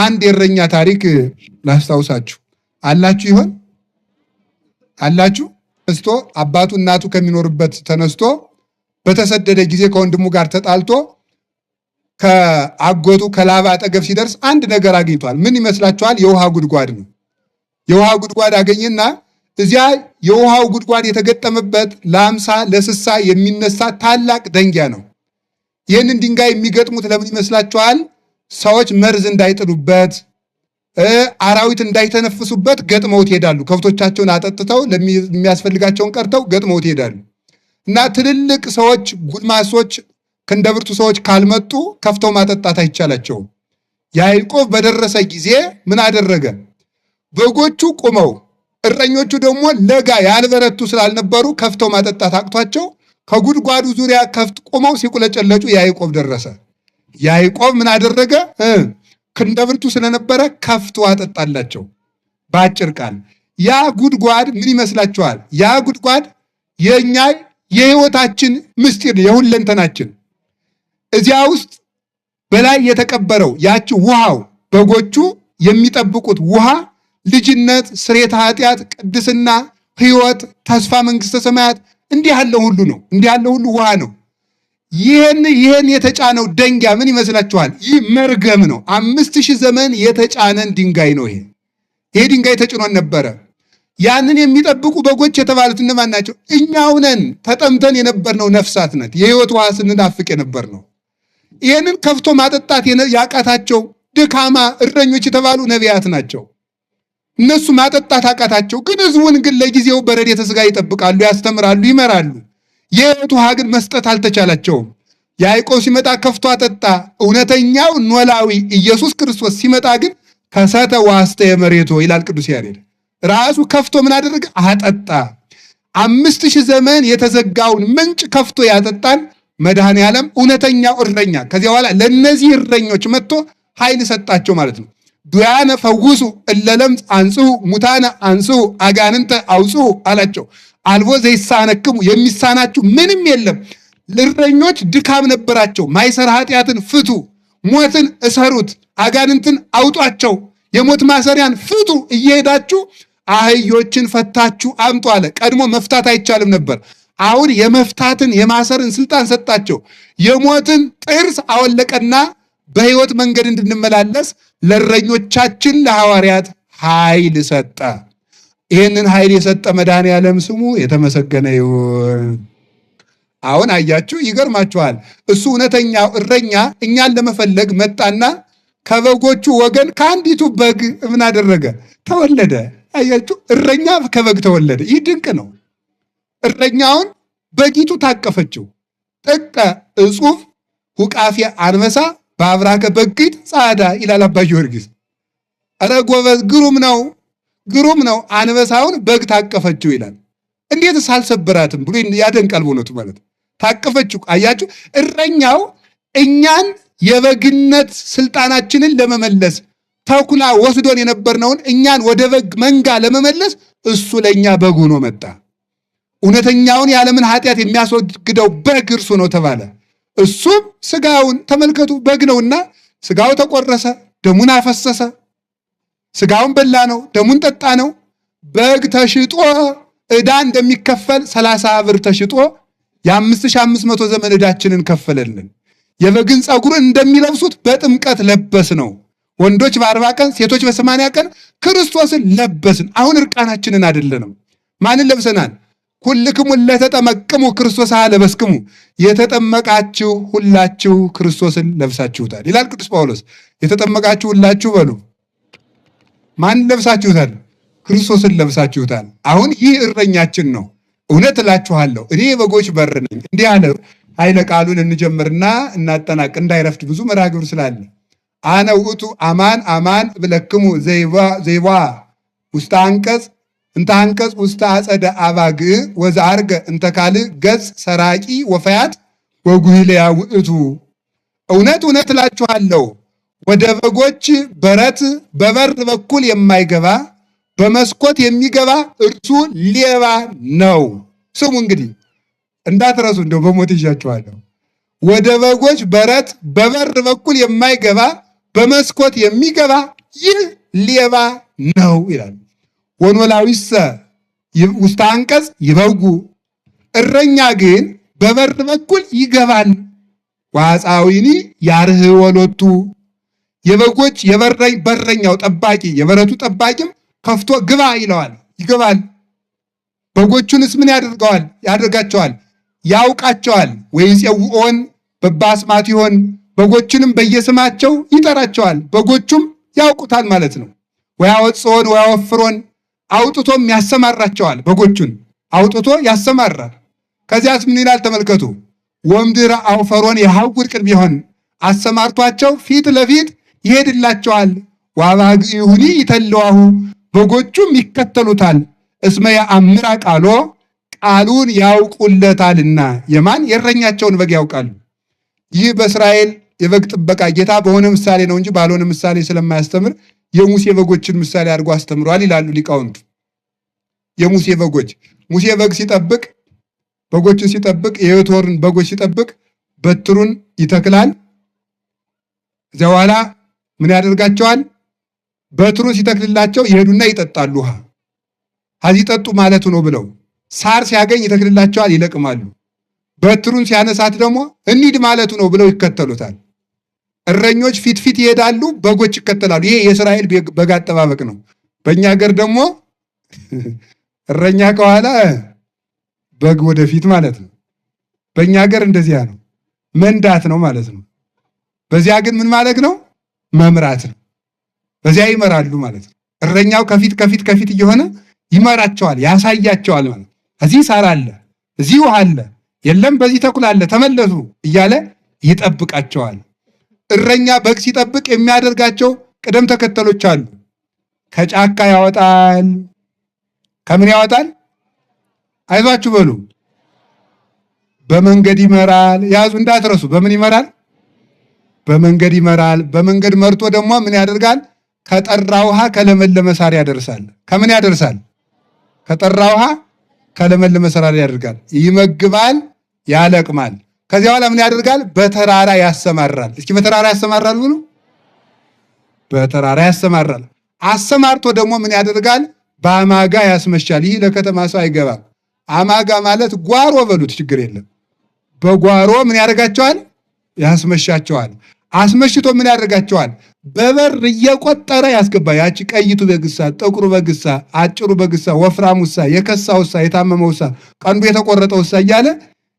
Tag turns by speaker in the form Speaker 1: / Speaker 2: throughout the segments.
Speaker 1: አንድ የእረኛ ታሪክ ላስታውሳችሁ። አላችሁ ይሆን? አላችሁ? ተነስቶ አባቱ እናቱ ከሚኖርበት ተነስቶ በተሰደደ ጊዜ ከወንድሙ ጋር ተጣልቶ ከአጎቱ ከላባ አጠገብ ሲደርስ አንድ ነገር አግኝቷል። ምን ይመስላችኋል? የውሃ ጉድጓድ ነው። የውሃ ጉድጓድ አገኘና እዚያ የውሃው ጉድጓድ የተገጠመበት ለ50 ለ60 የሚነሳ ታላቅ ደንጊያ ነው። ይህንን ድንጋይ የሚገጥሙት ለምን ይመስላችኋል? ሰዎች መርዝ እንዳይጥሉበት፣ አራዊት እንዳይተነፍሱበት ገጥመውት ይሄዳሉ። ከብቶቻቸውን አጠጥተው የሚያስፈልጋቸውን ቀርተው ገጥመውት ይሄዳሉ። እና ትልልቅ ሰዎች፣ ጉልማሶች፣ ክንደብርቱ ሰዎች ካልመጡ ከፍተው ማጠጣት አይቻላቸውም። ያዕቆብ በደረሰ ጊዜ ምን አደረገ? በጎቹ ቁመው እረኞቹ ደግሞ ለጋ ያልበረቱ ስላልነበሩ ከፍተው ማጠጣት አቅቷቸው ከጉድጓዱ ዙሪያ ከፍት ቁመው ሲቁለጨለጩ ያዕቆብ ደረሰ። ያዕቆብ ምን አደረገ? ክንደብርቱ ስለነበረ ከፍቶ አጠጣላቸው። በአጭር ቃል ያ ጉድጓድ ምን ይመስላችኋል? ያ ጉድጓድ የኛ የህይወታችን ምስጢር ነው፣ የሁለንተናችን። እዚያ ውስጥ በላይ የተቀበረው ያቺ ውሃው በጎቹ የሚጠብቁት ውሃ ልጅነት፣ ስርየተ ኃጢአት፣ ቅድስና፣ ህይወት፣ ተስፋ መንግስተ ሰማያት እንዲህ ያለው ሁሉ ነው። እንዲህ ያለው ሁሉ ውሃ ነው። ይህን የተጫነው ደንጊያ ምን ይመስላችኋል? ይህ መርገም ነው። 5000 ዘመን የተጫነን ድንጋይ ነው። ይሄ ድንጋይ ተጭኖን ነበረ። ያንን የሚጠብቁ በጎች የተባሉት እነማን ናቸው? እኛው ነን። ተጠምተን የነበርነው ነፍሳት ነት የህይወት ውሃ ስንናፍቅ የነበርነው። ይህንን ከፍቶ ማጠጣት ያቃታቸው ድካማ እረኞች የተባሉ ነቢያት ናቸው። እነሱ ማጠጣት አቃታቸው። ግን ህዝቡን ግን ለጊዜው በረድኤተ ሥጋ ይጠብቃሉ፣ ያስተምራሉ፣ ይመራሉ። የህይወት ውሃ ግን መስጠት አልተቻላቸውም። ያዕቆብ ሲመጣ ከፍቶ አጠጣ። እውነተኛው ኖላዊ ኢየሱስ ክርስቶስ ሲመጣ ግን ከሰተ ዋስተየ መሬቶ ይላል ቅዱስ ያሬድ። ራሱ ከፍቶ ምን አደረገ? አጠጣ። 5000 ዘመን የተዘጋውን ምንጭ ከፍቶ ያጠጣን መድኃኔ ዓለም እውነተኛው እረኛ። ከዚያ በኋላ ለእነዚህ እረኞች መጥቶ ኃይል ሰጣቸው ማለት ነው። ዱያነ ፈውሱ እለለምጽ አንጽሁ ሙታነ አንጽሁ አጋንንተ አውጽሁ አላቸው። አልቦ ዘይሳነክሙ የሚሳናችሁ ምንም የለም። እረኞች ድካም ነበራቸው። ማይሰራ ኃጢአትን ፍቱ፣ ሞትን እሰሩት፣ አጋንንትን አውጧቸው፣ የሞት ማሰሪያን ፍቱ፣ እየሄዳችሁ አህዮችን ፈታችሁ አምጡ አለ። ቀድሞ መፍታት አይቻልም ነበር። አሁን የመፍታትን የማሰርን ስልጣን ሰጣቸው። የሞትን ጥርስ አወለቀና በሕይወት መንገድ እንድንመላለስ ለእረኞቻችን ለሐዋርያት ኃይል ሰጠ። ይህንን ኃይል የሰጠ መድኃኔ ዓለም ስሙ የተመሰገነ ይሁን። አሁን አያችሁ፣ ይገርማችኋል። እሱ እውነተኛው እረኛ እኛን ለመፈለግ መጣና ከበጎቹ ወገን ከአንዲቱ በግ ምን አደረገ? ተወለደ። አያችሁ፣ እረኛ ከበግ ተወለደ። ይህ ድንቅ ነው። እረኛውን በጊቱ ታቀፈችው። ጥቀ እጹፍ ሁቃፊ አንበሳ በአብራከ በጊት ጻዳ ይላል አባ ጊዮርጊስ። ኧረ ጎበዝ፣ ግሩም ነው፣ ግሩም ነው። አንበሳውን በግ ታቀፈችው ይላል። እንዴትስ አልሰበራትም ብሎ ያደንቃል። በእውነቱ ማለት ታቀፈችው። አያችሁ፣ እረኛው እኛን የበግነት ስልጣናችንን ለመመለስ ተኩላ ወስዶን የነበርነውን እኛን ወደ በግ መንጋ ለመመለስ እሱ ለእኛ በግ ሆኖ መጣ። እውነተኛውን የዓለምን ኃጢአት የሚያስወግደው በግ እርሱ ነው ተባለ። እሱም ስጋውን ተመልከቱ፣ በግ ነውና ስጋው ተቆረሰ፣ ደሙን አፈሰሰ። ስጋውን በላ ነው፣ ደሙን ጠጣ ነው። በግ ተሽጦ ዕዳ እንደሚከፈል 30 ብር ተሽጦ የ5500 ዘመን ዕዳችንን ከፈለልን። የበግን ፀጉርን እንደሚለብሱት በጥምቀት ለበስ ነው። ወንዶች በ40 ቀን ሴቶች በ80 ቀን ክርስቶስን ለበስን። አሁን እርቃናችንን አይደለንም። ማንን ለብሰናል? ኩልክሙ ለተጠመቅሙ ክርስቶስ ለበስክሙ፣ የተጠመቃችሁ ሁላችሁ ክርስቶስን ለብሳችሁታል ይላል ቅዱስ ጳውሎስ። የተጠመቃችሁ ሁላችሁ በሉ። ማንን ለብሳችሁታል? ክርስቶስን ለብሳችሁታል። አሁን ይህ እረኛችን ነው። እውነት እላችኋለሁ እኔ የበጎች በር ነኝ። እንዲህ አለ። ኃይለ ቃሉን እንጀምርና እናጠናቅ እንዳይረፍድ ብዙ መርሐ ግብር ስላለ። አነ ውእቱ አማን አማን እብለክሙ ዘይባ ውስተ አንቀጽ እንተ አንቀጽ ውስተ አጸደ አባግ ወዘአርገ እንተ ካልእ ገጽ ሰራቂ ወፈያት ወጉሂለያ ውእቱ። እውነት እውነት እላችኋለሁ ወደ በጎች በረት በበር በኩል የማይገባ በመስኮት የሚገባ እርሱ ሌባ ነው። ስሙ እንግዲህ እንዳትረሱ፣ እንደው በሞት ይዣችኋለሁ። ወደ በጎች በረት በበር በኩል የማይገባ በመስኮት የሚገባ ይህ ሌባ ነው ይላል። ወኖላዊሰ ውስተ አንቀጽ ይበጉ፣ እረኛ ግን በበር በኩል ይገባል። ወአፃዊኒ ያርህወ ሎቱ፣ የበጎች በረኛው ጠባቂ የበረቱ ጠባቂም ከፍቶ ግባ ይለዋል፣ ይገባል። በጎቹንስ ምን ያደርጋቸዋል? ያውቃቸዋል። ወይፄውዖን በበአስማቲሆን፣ በጎቹንም በየስማቸው ይጠራቸዋል። በጎቹም ያውቁታል ማለት ነው። ወያወፅኦን ወያወፍሮን፣ አውጥቶም ያሰማራቸዋል። በጎቹን አውጥቶ ያሰማራል። ከዚያስ ምን ይላል ተመልከቱ። ወምድር አውፈሮን የሐውር ቅድሚሆን፣ አሰማርቷቸው ፊት ለፊት ይሄድላቸዋል። ወአባግዒሁኒ ይተለዋሁ፣ በጎቹም ይከተሉታል። እስመ የአምራ ቃሎ፣ ቃሉን ያውቁለታልና። የማን? የእረኛቸውን በግ ያውቃሉ። ይህ በእስራኤል የበግ ጥበቃ ጌታ በሆነ ምሳሌ ነው እንጂ ባልሆነ ምሳሌ ስለማያስተምር የሙሴ በጎችን ምሳሌ አድርጎ አስተምሯል ይላሉ ሊቃውንቱ። የሙሴ በጎች፣ ሙሴ በግ ሲጠብቅ፣ በጎችን ሲጠብቅ፣ የዮቶርን በጎች ሲጠብቅ በትሩን ይተክላል። እዚያ በኋላ ምን ያደርጋቸዋል? በትሩን ሲተክልላቸው ይሄዱና ይጠጣሉ ውሃ። ከዚህ ጠጡ ማለቱ ነው ብለው ሳር ሲያገኝ ይተክልላቸዋል፣ ይለቅማሉ። በትሩን ሲያነሳት ደግሞ እንሂድ ማለቱ ነው ብለው ይከተሉታል። እረኞች ፊት ፊት ይሄዳሉ፣ በጎች ይከተላሉ። ይሄ የእስራኤል በግ አጠባበቅ ነው። በእኛ ሀገር ደግሞ እረኛ ከኋላ በግ ወደፊት ማለት ነው። በእኛ ሀገር እንደዚያ ነው፣ መንዳት ነው ማለት ነው። በዚያ ግን ምን ማለት ነው? መምራት ነው። በዚያ ይመራሉ ማለት ነው። እረኛው ከፊት እየሆነ ይመራቸዋል፣ ያሳያቸዋል ማለት ነው። እዚህ ሳር አለ፣ እዚህ ውሃ አለ፣ የለም በዚህ ተኩል አለ፣ ተመለሱ እያለ ይጠብቃቸዋል። እረኛ በግ ሲጠብቅ የሚያደርጋቸው ቅደም ተከተሎች አሉ። ከጫካ ያወጣል። ከምን ያወጣል? አይዟችሁ በሉ። በመንገድ ይመራል። ያዙ እንዳትረሱ። በምን ይመራል? በመንገድ ይመራል። በመንገድ መርቶ ደግሞ ምን ያደርጋል? ከጠራ ውሃ ከለመለመ ሳር ያደርሳል። ከምን ያደርሳል? ከጠራ ውሃ ከለመለመ ሳር ያደርጋል። ይመግባል፣ ያለቅማል። ከዚያ በኋላ ምን ያደርጋል? በተራራ ያሰማራል። እስኪ በተራራ ያሰማራል ብሉ። በተራራ ያሰማራል። አሰማርቶ ደግሞ ምን ያደርጋል? በአማጋ ያስመሻል። ይህ ለከተማ ሰው አይገባም። አማጋ ማለት ጓሮ በሉት፣ ችግር የለም። በጓሮ ምን ያደርጋቸዋል? ያስመሻቸዋል። አስመሽቶ ምን ያደርጋቸዋል? በበር እየቆጠረ ያስገባ። ያቺ ቀይቱ በግሳ፣ ጥቁሩ በግሳ፣ አጭሩ በግሳ፣ ወፍራሙሳ፣ የከሳውሳ፣ የታመመውሳ፣ ቀንዱ የተቆረጠውሳ እያለ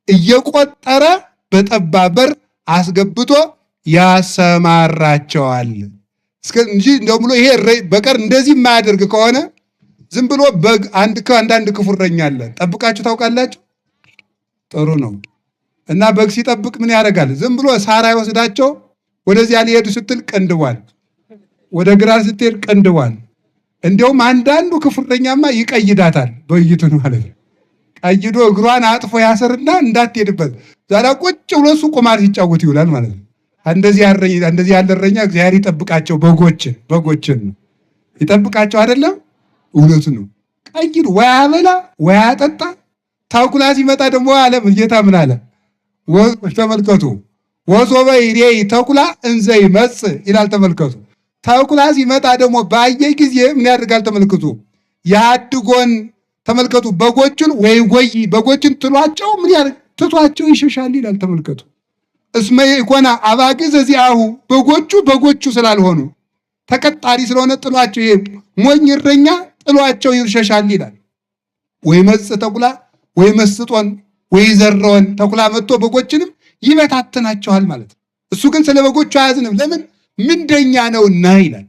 Speaker 1: እየቆጠረ በጠባብ በር አስገብቶ ያሰማራቸዋል። እንጂ እንደው ብሎ ይሄ በቀር እንደዚህ የማያደርግ ከሆነ ዝም ብሎ በግ አንዳንድ ክፉ እረኛ አለ። ጠብቃችሁ ታውቃላችሁ? ጥሩ ነው። እና በግ ሲጠብቅ ምን ያደርጋል? ዝም ብሎ ሳር አይወስዳቸው። ወደዚያ ሊሄዱ ስትል ቀንድቧል፣ ወደ ግራ ስትሄድ ቀንድቧል። እንዲያውም አንዳንዱ ክፉ እረኛማ ይቀይዳታል፣ በይቱን ማለት ነው። ቀይዶ እግሯን አጥፎ ያሰርና እንዳትሄድበት ዛሬ ቁጭ ብሎ እሱ ቁማር ሲጫወት ይውላል ማለት ነው። እንደዚህ ያለ እረኛ እግዚአብሔር ይጠብቃቸው። በጎችን ይጠብቃቸው አይደለም? እውነቱ ነው። ቀይዶ ወይ አበላ ወይ አጠጣ። ተኩላ ሲመጣ ደግሞ አለ ጌታ ምን አለ? ተመልከቱ፣ ወሶበ ይሬይ ተኩላ እንዘ ይመጽእ ይላል። ተመልከቱ፣ ተኩላ ሲመጣ ደግሞ ባየ ጊዜ ምን ያደርጋል? ተመልከቱ፣ ያድጎን ተመልከቱ። በጎችን ወይ ጎይ በጎችን ትሏቸው ምን ያደርግ? ትቷቸው ይሸሻል ይላል። ተመልከቱ፣ እስመ ይኮና አባግዕ ዘዚአሁ በጎቹ ስላልሆኑ ተቀጣሪ ስለሆነ ጥሏቸው፣ ይሄ ሞኝ እረኛ ጥሏቸው ይሸሻል ይላል። ወይ መጽእ ተኩላ ወይ መስጦን ወይ ዘረወን ተኩላ መጥቶ በጎችንም ይበታተናቸዋል ማለት ነው። እሱ ግን ስለ በጎቹ አያዝንም። ለምን? ምንደኛ ነውና ይላል።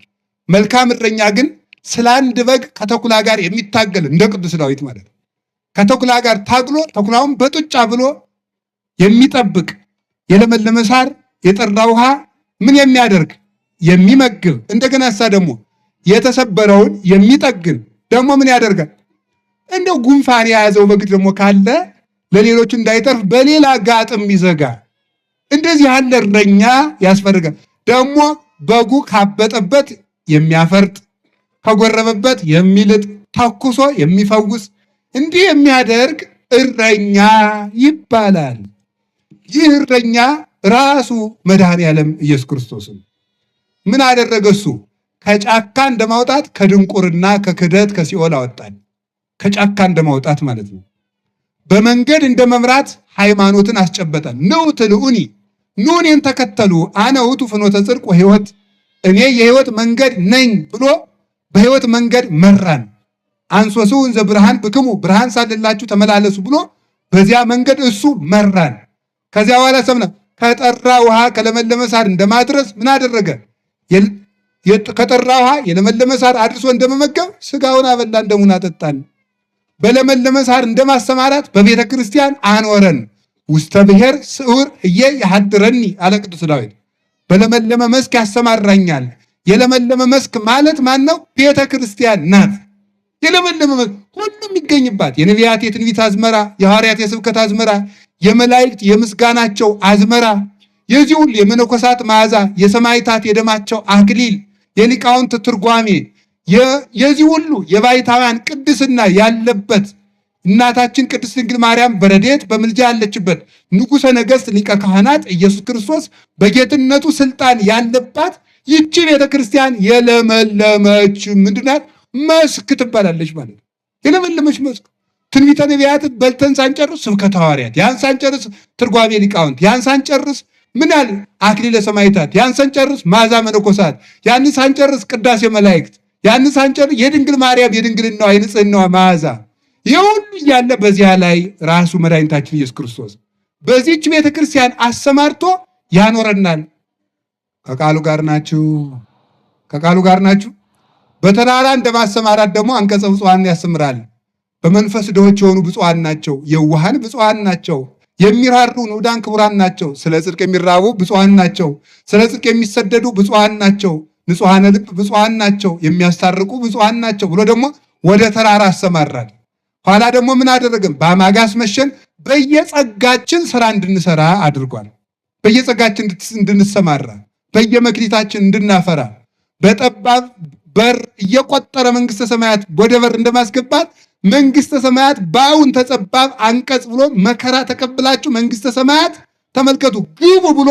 Speaker 1: መልካም እረኛ ግን ስለ አንድ በግ ከተኩላ ጋር የሚታገል እንደ ቅዱስ ዳዊት ማለት ነው። ከተኩላ ጋር ታግሎ ተኩላውን በጡጫ ብሎ የሚጠብቅ የለመለመ ሳር የጠራ ውሃ ምን የሚያደርግ የሚመግብ፣ እንደገና ደግሞ የተሰበረውን የሚጠግን ደግሞ ምን ያደርጋል? እንደው ጉንፋን የያዘው በግ ደግሞ ካለ ለሌሎች እንዳይተርፍ በሌላ ጋጥም ይዘጋ። እንደዚህ ያለ እረኛ ያስፈልጋል። ደግሞ በጉ ካበጠበት የሚያፈርጥ ከጎረበበት የሚልጥ ተኩሶ የሚፈውስ እንዲህ የሚያደርግ እረኛ ይባላል። ይህ እረኛ ራሱ መድኃኔ ዓለም ኢየሱስ ክርስቶስ ነው። ምን አደረገ? እሱ ከጫካ እንደማውጣት ከድንቁርና ከክደት ከሲኦል አወጣን። ከጫካ እንደማውጣት ማለት ነው። በመንገድ እንደመምራት ሃይማኖትን አስጨበጠን። ኑ ትልኡኒ፣ ኑ እኔን ተከተሉ፣ አነ ውእቱ ፍኖተ ጽድቅ ወሕይወት፣ እኔ የሕይወት መንገድ ነኝ ብሎ በሕይወት መንገድ መራን። አንሶስው እንዘ ብርሃን ብክሙ፣ ብርሃን ሳለላችሁ ተመላለሱ ብሎ በዚያ መንገድ እሱ መራን። ከዚያ በኋላ ሰምና ከጠራ ውሃ ከለመለመ ሳር እንደማድረስ ምን አደረገ? ከጠራ ውሃ የለመለመ ሳር አድርሶ እንደመመገብ ስጋውን አበላን፣ ደሙን አጠጣን። በለመለመ ሳር እንደማሰማራት በቤተ ክርስቲያን አኖረን። ውስተ ብሔር ስዑር እየ ያሐድረኒ አለ ቅዱስ ዳዊት። በለመለመ መስክ ያሰማራኛል። የለመለመ መስክ ማለት ማን ነው? ቤተ ክርስቲያን ናት። የለመለመ መስክ ሁሉም ይገኝባት። የነቢያት የትንቢት አዝመራ፣ የሐዋርያት የስብከት አዝመራ፣ የመላእክት የምስጋናቸው አዝመራ፣ የዚህ ሁሉ የመነኮሳት መዓዛ፣ የሰማዕታት የደማቸው አክሊል፣ የሊቃውንት ትርጓሜ፣ የዚህ ሁሉ የባይታውያን ቅድስና ያለበት እናታችን ቅድስት ድንግል ማርያም በረድኤት በምልጃ ያለችበት ንጉሠ ነገሥት ሊቀ ካህናት ኢየሱስ ክርስቶስ በጌትነቱ ስልጣን ያለባት ይቺ ቤተ ክርስቲያን የለመለመች ምንድናት? መስክ ትባላለች ማለት ነው። የለመለመች መስክ። ትንቢተ ነቢያት በልተን ሳንጨርስ ስብከተ ሐዋርያት፣ ያን ሳንጨርስ ትርጓሜ ሊቃውንት፣ ያን ሳንጨርስ ምን ያህል አክሊለ ሰማዕታት፣ ያን ሳንጨርስ መዓዛ መነኮሳት፣ ያን ሳንጨርስ ቅዳሴ መላእክት፣ ያን ሳንጨርስ የድንግል ማርያም የድንግልናዋ የንጽህናዋ መዓዛ የሁሉ እያለ በዚያ ላይ ራሱ መድኃኒታችን ኢየሱስ ክርስቶስ በዚህች ቤተ ክርስቲያን አሰማርቶ ያኖረናል። ከቃሉ ጋር ናችሁ? ከቃሉ ጋር ናችሁ? በተራራ እንደማሰማራት ደግሞ አንቀጸ ብፁዓን ያስተምራል። በመንፈስ ድሆች የሆኑ ብፁዓን ናቸው፣ የዋሃን ብፁዓን ናቸው፣ የሚራሩ ንዑዳን ክቡራን ናቸው፣ ስለ ጽድቅ የሚራቡ ብፁዓን ናቸው፣ ስለ ጽድቅ የሚሰደዱ ብፁዓን ናቸው፣ ንጹሐነ ልብ ብፁዓን ናቸው፣ የሚያስታርቁ ብፁዓን ናቸው ብሎ ደግሞ ወደ ተራራ አሰማራል። ኋላ ደግሞ ምን አደረገም? በአማጋስ መሸን በየጸጋችን ስራ እንድንሰራ አድርጓል። በየጸጋችን እንድንሰማራ፣ በየመክሊታችን እንድናፈራ፣ በጠባብ በር እየቆጠረ መንግስተ ሰማያት ወደ በር እንደማስገባት መንግስተ ሰማያት በአሁን ተጸባብ አንቀጽ ብሎ መከራ ተቀብላችሁ መንግስተ ሰማያት ተመልከቱ ግቡ ብሎ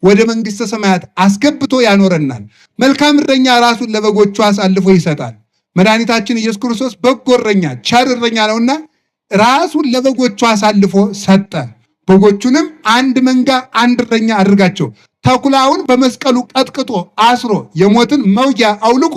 Speaker 1: ወደ መንግስተ ሰማያት አስገብቶ ያኖረናል። መልካም እረኛ ራሱን ለበጎቹ አሳልፎ ይሰጣል። መድኃኒታችን ኢየሱስ ክርስቶስ በጎ እረኛ ቸር እረኛ ነውና ራሱን ለበጎቹ አሳልፎ ሰጠ። በጎቹንም አንድ መንጋ አንድ እረኛ አድርጋቸው ተኩላውን በመስቀሉ ቀጥቅጦ አስሮ የሞትን መውጊያ አውልቆ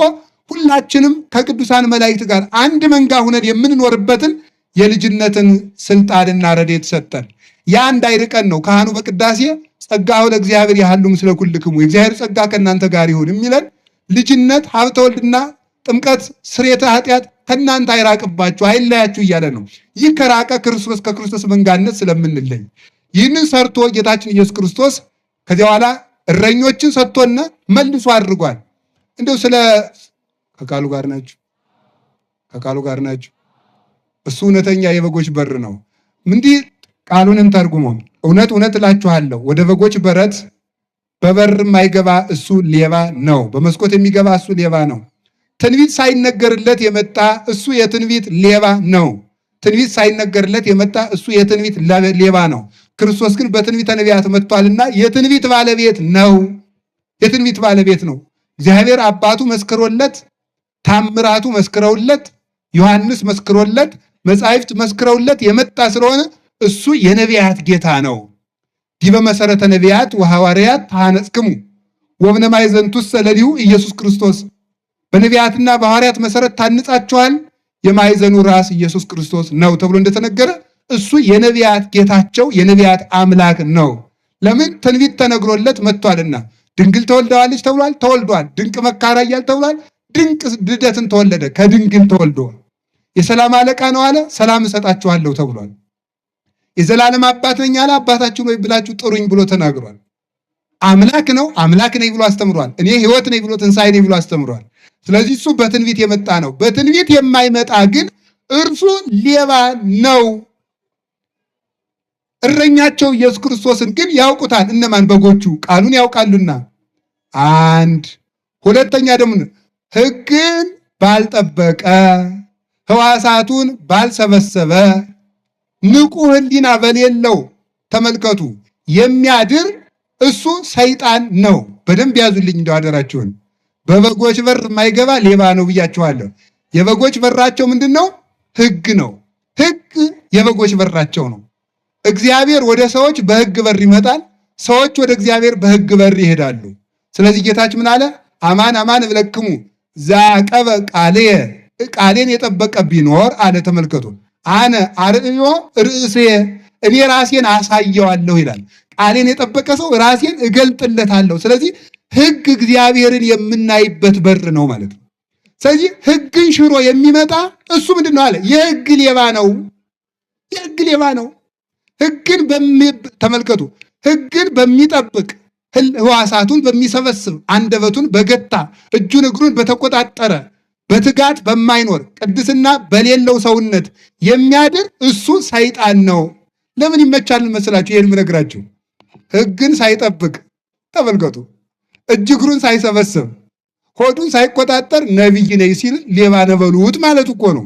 Speaker 1: ሁላችንም ከቅዱሳን መላእክት ጋር አንድ መንጋ ሁነን የምንኖርበትን የልጅነትን ስልጣንና ረድኤት ሰጠን። ያ እንዳይርቀን ነው ካህኑ በቅዳሴ ጸጋሁ ለእግዚአብሔር ያህሉ ምስለ ኩልክሙ፣ የእግዚአብሔር ጸጋ ከእናንተ ጋር ይሁን የሚለን ልጅነት ሀብተ ወልድና ጥምቀት ስርየተ ኃጢአት ከእናንተ አይራቅባችሁ አይለያችሁ እያለ ነው። ይህ ከራቀ ክርስቶስ ከክርስቶስ መንጋነት ስለምንለይ ይህንን ሰርቶ ጌታችን ኢየሱስ ክርስቶስ ከዚያ በኋላ እረኞችን ሰጥቶና መልሶ አድርጓል። እንደው ስለ ከቃሉ ጋር ናችሁ? ከቃሉ ጋር ናችሁ? እሱ እውነተኛ የበጎች በር ነው። እንዲህ ቃሉንም ተርጉሞ እውነት እውነት እላችኋለሁ ወደ በጎች በረት በበር የማይገባ እሱ ሌባ ነው፣ በመስኮት የሚገባ እሱ ሌባ ነው። ትንቢት ሳይነገርለት የመጣ እሱ የትንቢት ሌባ ነው። ትንቢት ሳይነገርለት የመጣ እሱ የትንቢት ሌባ ነው። ክርስቶስ ግን በትንቢተ ነቢያት መጥቷልና የትንቢት ባለቤት ነው። የትንቢት ባለቤት ነው። እግዚአብሔር አባቱ መስክሮለት፣ ታምራቱ መስክረውለት፣ ዮሐንስ መስክሮለት፣ መጻሕፍት መስክረውለት የመጣ ስለሆነ እሱ የነቢያት ጌታ ነው። ዲበ መሰረተ ነቢያት ወሐዋርያት ተሐነጽክሙ ወብነ ማዕዘንቱሰ ለሊሁ ኢየሱስ ክርስቶስ፣ በነቢያትና በሐዋርያት መሰረት ታንጻችኋል፣ የማዕዘኑ ራስ ኢየሱስ ክርስቶስ ነው ተብሎ እንደተነገረ እሱ የነቢያት ጌታቸው የነቢያት አምላክ ነው። ለምን? ትንቢት ተነግሮለት መጥቷልና። ድንግል ተወልደዋለች ተብሏል፣ ተወልዷል። ድንቅ መካራ እያል ተብሏል፣ ድንቅ ልደትን ተወለደ፣ ከድንግል ተወልዶ። የሰላም አለቃ ነው አለ፣ ሰላም እሰጣችኋለሁ ተብሏል። የዘላለም አባት ነኝ አለ፣ አባታችሁ ነው ብላችሁ ጥሩኝ ብሎ ተናግሯል። አምላክ ነው፣ አምላክ ነኝ ብሎ አስተምሯል። እኔ ሕይወት ነኝ ብሎ ትንሣኤ ነኝ ብሎ አስተምሯል። ስለዚህ እሱ በትንቢት የመጣ ነው። በትንቢት የማይመጣ ግን እርሱ ሌባ ነው። እረኛቸው ኢየሱስ ክርስቶስን ግን ያውቁታል። እነማን? በጎቹ ቃሉን ያውቃሉና። አንድ ሁለተኛ ደግሞ ሕግን ባልጠበቀ ሕዋሳቱን ባልሰበሰበ ንቁ ሕሊና በሌለው ተመልከቱ የሚያድር እሱ ሰይጣን ነው። በደንብ ያዙልኝ እንደው አደራችሁን። በበጎች በር የማይገባ ሌባ ነው ብያችኋለሁ። የበጎች በራቸው ምንድነው? ሕግ ነው። ሕግ የበጎች በራቸው ነው። እግዚአብሔር ወደ ሰዎች በሕግ በር ይመጣል፣ ሰዎች ወደ እግዚአብሔር በሕግ በር ይሄዳሉ። ስለዚህ ጌታችን ምን አለ? አማን አማን እብለክሙ ዘአቀበ ቃልየ፣ ቃሌን የጠበቀ ቢኖር አለ። ተመልከቱ፣ አነ አርእዮ ርእሴ፣ እኔ ራሴን አሳየዋለሁ ይላል። ቃሌን የጠበቀ ሰው ራሴን እገልጥለታለሁ። ስለዚህ ሕግ እግዚአብሔርን የምናይበት በር ነው ማለት ነው። ስለዚህ ሕግን ሽሮ የሚመጣ እሱ ምንድን ነው አለ? የሕግ ሌባ ነው። የሕግ ሌባ ነው። ሕግን ተመልከቱ፣ ሕግን በሚጠብቅ ሕዋሳቱን በሚሰበስብ አንደበቱን በገታ እጁን እግሩን በተቆጣጠረ በትጋት በማይኖር ቅድስና በሌለው ሰውነት የሚያድር እሱ ሰይጣን ነው። ለምን ይመቻል መስላችሁ? ይሄን የምነግራችሁ ሕግን ሳይጠብቅ ተመልከቱ፣ እጅ እግሩን ሳይሰበስብ ሆዱን ሳይቆጣጠር ነቢይ ነኝ ሲል ሌባ ነበሉት ማለት እኮ ነው።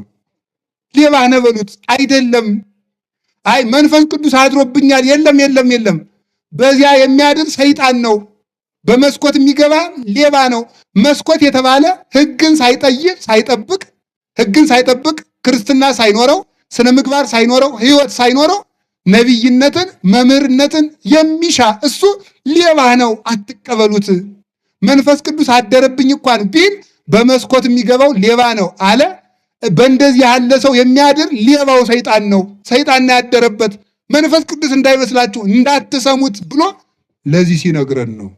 Speaker 1: ሌባ ነበሉት አይደለም። አይ መንፈስ ቅዱስ አድሮብኛል፣ የለም የለም የለም። በዚያ የሚያድር ሰይጣን ነው። በመስኮት የሚገባ ሌባ ነው። መስኮት የተባለ ሕግን ሳይጠይቅ ሳይጠብቅ፣ ሕግን ሳይጠብቅ ክርስትና ሳይኖረው፣ ስነ ምግባር ሳይኖረው፣ ሕይወት ሳይኖረው ነቢይነትን መምህርነትን የሚሻ እሱ ሌባ ነው። አትቀበሉት። መንፈስ ቅዱስ አደረብኝ እንኳን ቢል በመስኮት የሚገባው ሌባ ነው አለ። በእንደዚህ ያለ ሰው የሚያድር ሌባው ሰይጣን ነው። ሰይጣን ያደረበት መንፈስ ቅዱስ እንዳይመስላችሁ እንዳትሰሙት ብሎ ለዚህ ሲነግረን ነው።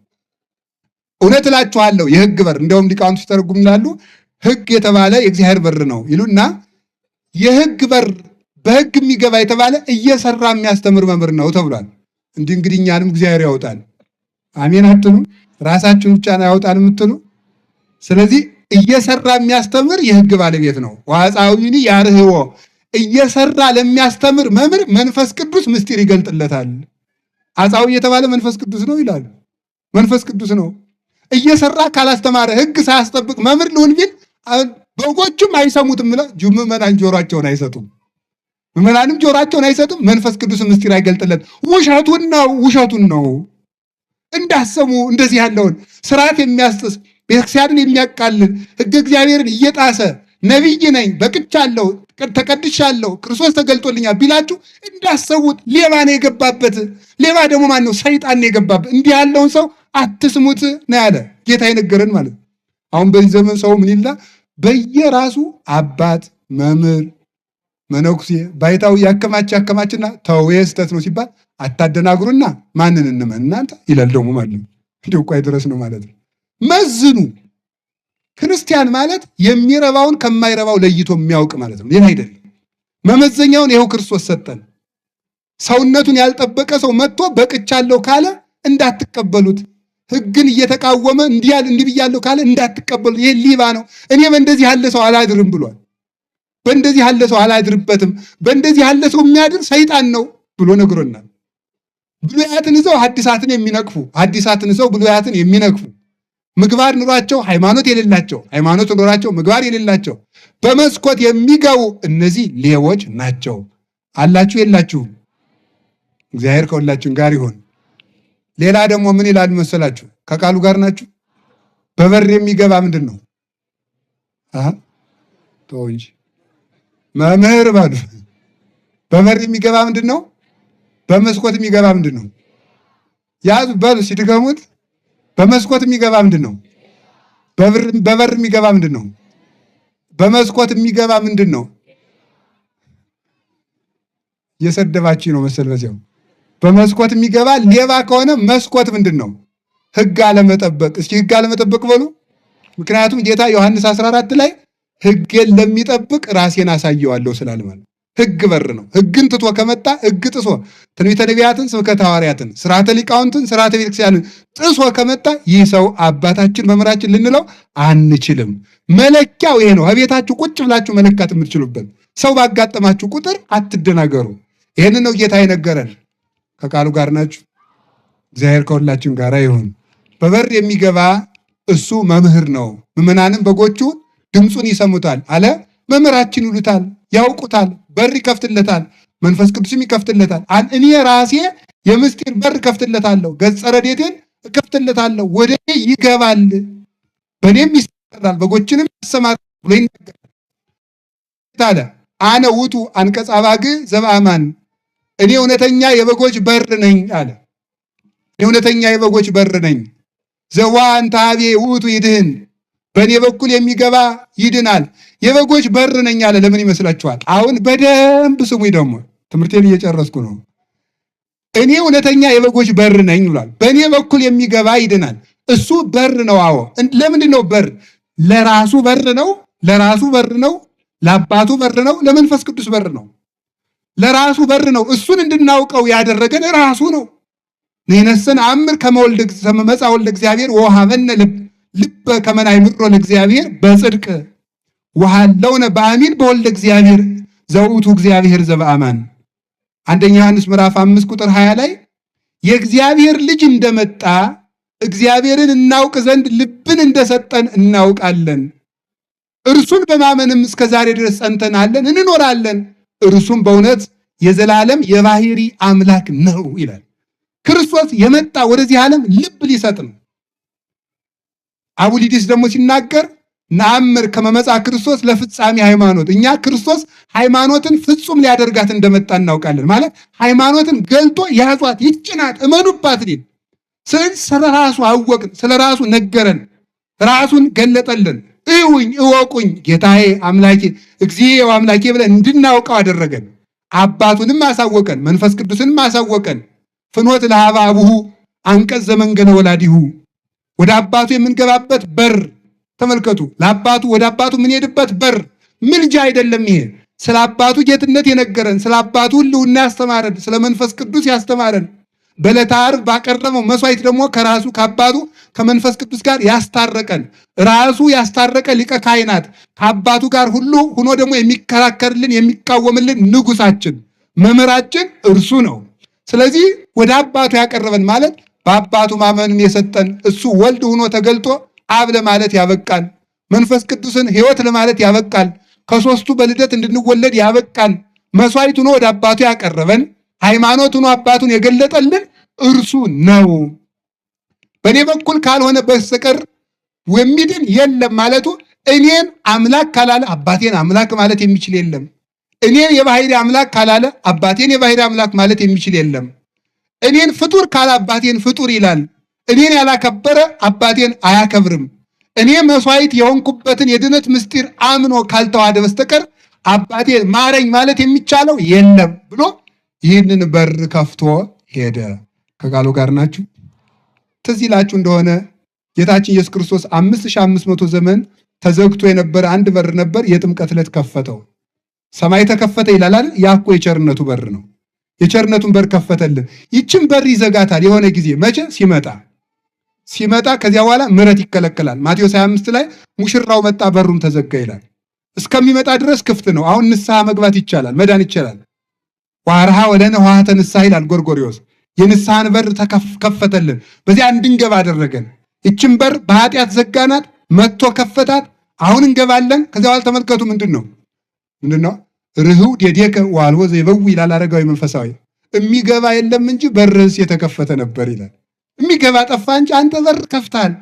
Speaker 1: እውነት እላችኋለሁ የሕግ በር እንደውም ሊቃውንቱ ሲተረጉም ይላሉ ሕግ የተባለ የእግዚአብሔር በር ነው ይሉና የሕግ በር በሕግ የሚገባ የተባለ እየሰራ የሚያስተምር መምህር ነው ተብሏል። እንግዲህ እኛንም እግዚአብሔር ያውጣል። አሜን አትሉ? ራሳችሁን ብቻ ነው ያውጣል የምትሉ? ስለዚህ እየሰራ የሚያስተምር የሕግ ባለቤት ነው። ዋጻዊኒ ያርህዎ፣ እየሰራ ለሚያስተምር መምህር መንፈስ ቅዱስ ምስጢር ይገልጥለታል። አጻዊ የተባለ መንፈስ ቅዱስ ነው ይላሉ። መንፈስ ቅዱስ ነው። እየሰራ ካላስተማረ ሕግ ሳያስጠብቅ መምህር ልሁን ቢል በጎቹም አይሰሙትም። ምዕመናን ጆሯቸውን አይሰጡም። ምዕመናንም ጆሯቸውን አይሰጡም። መንፈስ ቅዱስ ምስጢር አይገልጥለት። ውሸቱን ነው፣ ውሸቱን ነው። እንዳሰሙ እንደዚህ ያለውን ስርዓት የሚያስጥስ ቤተክርስቲያንን የሚያቃልል ሕገ እግዚአብሔርን እየጣሰ ነቢይ ነኝ በቅቻለሁ ተቀድሻለሁ ክርስቶስ ተገልጦልኛል ቢላችሁ እንዳሰቡት ሌባ ነው የገባበት። ሌባ ደግሞ ማን ነው? ሰይጣን ነው የገባበት። እንዲህ ያለውን ሰው አትስሙት ነው ያለ ጌታ የነገረን ማለት ነው። አሁን በዚህ ዘመን ሰው ምን ይላል? በየራሱ አባት መምህር መነኩሴ ባይታዊ ያከማችና ተው የስተት ነው ሲባል አታደናግሩና ማንን እንመን እናንተ ይላል ደግሞ ማለት ነው። እንዲሁ እኮ አይደረስ ነው ማለት ነው። መዝኑ። ክርስቲያን ማለት የሚረባውን ከማይረባው ለይቶ የሚያውቅ ማለት ነው። ሌላ አይደለም። መመዘኛውን ይኸው ክርስቶስ ሰጠን። ሰውነቱን ያልጠበቀ ሰው መጥቶ በቅቻለሁ ካለ እንዳትቀበሉት። ሕግን እየተቃወመ እንዲህ ብያለሁ ካለ እንዳትቀበሉት። ይሄ ሊባ ነው። እኔ በእንደዚህ ያለ ሰው አላድርም ብሏል። በእንደዚህ ያለ ሰው አላድርበትም። በእንደዚህ ያለ ሰው የሚያድር ሰይጣን ነው ብሎ ነግሮናል። ብሉያትን ይዘው ሐዲሳትን የሚነቅፉ፣ ሐዲሳትን ይዘው ብሉያትን የሚነቅፉ፣ ምግባር ኑሯቸው ሃይማኖት የሌላቸው፣ ሃይማኖት ኑሯቸው ምግባር የሌላቸው በመስኮት የሚገቡ እነዚህ ሌቦች ናቸው። አላችሁ የላችሁም? እግዚአብሔር ከሁላችን ጋር ይሁን። ሌላ ደግሞ ምን ይላል መሰላችሁ? ከቃሉ ጋር ናችሁ። በበር የሚገባ ምንድን ነው? ተው እንጂ መምህር ባሉ። በበር የሚገባ ምንድን ነው? በመስኮት የሚገባ ምንድን ነው? ያዙ በሉ ሲድገሙት። በመስኮት የሚገባ ምንድን ነው? በበር የሚገባ ምንድን ነው? በመስኮት የሚገባ ምንድን ነው? እየሰደባችሁ ነው መሰል በዚያው። በመስኮት የሚገባ ሌባ ከሆነ መስኮት ምንድን ነው? ሕግ አለመጠበቅ። እስኪ ሕግ አለመጠበቅ በሉ። ምክንያቱም ጌታ ዮሐንስ 14 ላይ ሕጌን ለሚጠብቅ ራሴን አሳየዋለሁ ስላለ ማለት ሕግ በር ነው። ሕግን ትቶ ከመጣ ሕግ ጥሶ ትንቢተ ነቢያትን፣ ስብከተ ሐዋርያትን፣ ስርዓተ ሊቃውንትን፣ ስርዓተ ቤተክርስቲያንን ጥሶ ከመጣ ይህ ሰው አባታችን መምህራችን ልንለው አንችልም። መለኪያው ይሄ ነው። ከቤታችሁ ቁጭ ብላችሁ መለካት የምትችሉበት። ሰው ባጋጠማችሁ ቁጥር አትደናገሩ። ይህንን ነው ጌታ የነገረን። ከቃሉ ጋር ናችሁ። እግዚአብሔር ከሁላችን ጋር ይሁን። በበር የሚገባ እሱ መምህር ነው። ምዕመናንም በጎቹ ድምፁን ይሰሙታል አለ። መምህራችን ይሉታል፣ ያውቁታል፣ በር ይከፍትለታል፣ መንፈስ ቅዱስም ይከፍትለታል። እኔ ራሴ የምስጢር በር እከፍትለታለሁ፣ ገጸ ረድኤቴን እከፍትለታለሁ፣ ወደ እኔ ይገባል። በእኔም ይሰማራል በጎችንም ያሰማራል ብሎ ይናገራል። አነ ውእቱ አንቀጸ አባግዕ ዘበአማን፣ እኔ እውነተኛ የበጎች በር ነኝ አለ። እኔ እውነተኛ የበጎች በር ነኝ። ዘወአንተ ኀቤ ውእቱ ይድህን፣ በእኔ በኩል የሚገባ ይድናል። የበጎች በር ነኝ አለ። ለምን ይመስላችኋል? አሁን በደንብ ስሙኝ፣ ደግሞ ትምህርቴን እየጨረስኩ ነው። እኔ እውነተኛ የበጎች በር ነኝ ብሏል። በእኔ በኩል የሚገባ ይድናል። እሱ በር ነው። አዎ፣ ለምንድን ነው በር? ለራሱ በር ነው። ለራሱ በር ነው። ለአባቱ በር ነው። ለመንፈስ ቅዱስ በር ነው። ለራሱ በር ነው። እሱን እንድናውቀው ያደረገን ራሱ ነው። ንሕነሰ ነአምር ከመ መጻ ወልደ እግዚአብሔር ወወሀበነ ልበ ከመ ናእምሮ ለእግዚአብሔር በጽድቅ ወሀለውነ በአሚን በወልደ እግዚአብሔር ዘውእቱ እግዚአብሔር ዘበአማን። አንደኛ ዮሐንስ ምዕራፍ 5 ቁጥር 20 ላይ የእግዚአብሔር ልጅ እንደመጣ እግዚአብሔርን እናውቅ ዘንድ ልብን እንደሰጠን እናውቃለን። እርሱን በማመንም እስከ ዛሬ ድረስ ጸንተናለን እንኖራለን። እርሱም በእውነት የዘላለም የባህሪ አምላክ ነው ይላል። ክርስቶስ የመጣ ወደዚህ ዓለም ልብ ሊሰጥ ነው። አቡሊዲስ ደግሞ ሲናገር ነአምር ከመ መጽአ ክርስቶስ ለፍጻሜ ሃይማኖት፣ እኛ ክርስቶስ ሃይማኖትን ፍጹም ሊያደርጋት እንደመጣ እናውቃለን። ማለት ሃይማኖትን ገልጦ ያዟት፣ ይጭናት፣ እመኑባት ሊል። ስለዚህ ስለ ራሱ አወቅን፣ ስለ ራሱ ነገረን፣ ራሱን ገለጠልን። እዩኝ እወቁኝ ጌታዬ አምላኬ እግዚኦ አምላኬ ብለን እንድናውቀው አደረገን። አባቱንም አሳወቀን፣ መንፈስ ቅዱስንም አሳወቀን። ፍኖት ለኀበ አቡሁ አንቀጽ ዘመንገለ ወላዲሁ፣ ወደ አባቱ የምንገባበት በር ተመልከቱ። ለአባቱ ወደ አባቱ የምንሄድበት በር ምልጃ አይደለም። ይሄ ስለ አባቱ ጌትነት የነገረን፣ ስለ አባቱ ሕልውና ያስተማረን፣ ስለ መንፈስ ቅዱስ ያስተማረን፣ በዕለተ ዓርብ ባቀረበው መስዋዕት ደግሞ ከራሱ ከአባቱ ከመንፈስ ቅዱስ ጋር ያስታረቀን፣ ራሱ ያስታረቀ ሊቀ ካህናት ከአባቱ ጋር ሁሉ ሆኖ ደግሞ የሚከራከርልን የሚቃወምልን ንጉሳችን መምህራችን እርሱ ነው። ስለዚህ ወደ አባቱ ያቀረበን ማለት በአባቱ ማመንን የሰጠን እሱ ወልድ ሆኖ ተገልጦ አብ ለማለት ያበቃል። መንፈስ ቅዱስን ሕይወት ለማለት ያበቃል። ከሦስቱ በልደት እንድንወለድ ያበቃል። መስዋዕት ሆኖ ወደ አባቱ ያቀረበን፣ ሃይማኖት ሆኖ አባቱን የገለጠልን እርሱ ነው። በእኔ በኩል ካልሆነ በስተቀር የሚድን የለም ማለቱ እኔን አምላክ ካላለ አባቴን አምላክ ማለት የሚችል የለም። እኔን የባህሪ አምላክ ካላለ አባቴን የባህሪ አምላክ ማለት የሚችል የለም። እኔን ፍጡር ካለ አባቴን ፍጡር ይላል። እኔን ያላከበረ አባቴን አያከብርም። እኔ መስዋዕት የሆንኩበትን የድነት ምስጢር አምኖ ካልተዋሃደ በስተቀር አባቴን ማረኝ ማለት የሚቻለው የለም ብሎ ይህንን በር ከፍቶ ሄደ። ከቃሉ ጋር ናችሁ? ትዝ ይላችሁ እንደሆነ ጌታችን ኢየሱስ ክርስቶስ 5500 ዘመን ተዘግቶ የነበረ አንድ በር ነበር። የጥምቀት ዕለት ከፈተው። ሰማይ ተከፈተ ይላል አይደል? ያ እኮ የቸርነቱ በር ነው። የቸርነቱን በር ከፈተልን። ይችን በር ይዘጋታል የሆነ ጊዜ። መቼ? ሲመጣ ከዚያ በኋላ ምሕረት ይከለከላል። ማቴዎስ 25 ላይ ሙሽራው መጣ በሩም ተዘጋ ይላል። እስከሚመጣ ድረስ ክፍት ነው። አሁን ንስሐ መግባት ይቻላል፣ መዳን ይቻላል። ዋርሃ ወለነ ኆኃተ ንስሐ ይላል ጎርጎርዮስ። የንስሐን በር ከፈተልን፣ በዚያ እንድንገባ አደረገን። ይችን በር በኃጢአት ዘጋናት፣ መጥቶ ከፈታት። አሁን እንገባለን። ከዚያ በኋላ ተመልከቱ ምንድን ነው ርኅው ዴዴከ ወአልቦ ዘይበውእ ይላል አረጋዊ መንፈሳዊ። የሚገባ የለም እንጂ በርህስ የተከፈተ ነበር ይላል። የሚገባ ጠፋ እንጂ አንተ በር ከፍተሃል።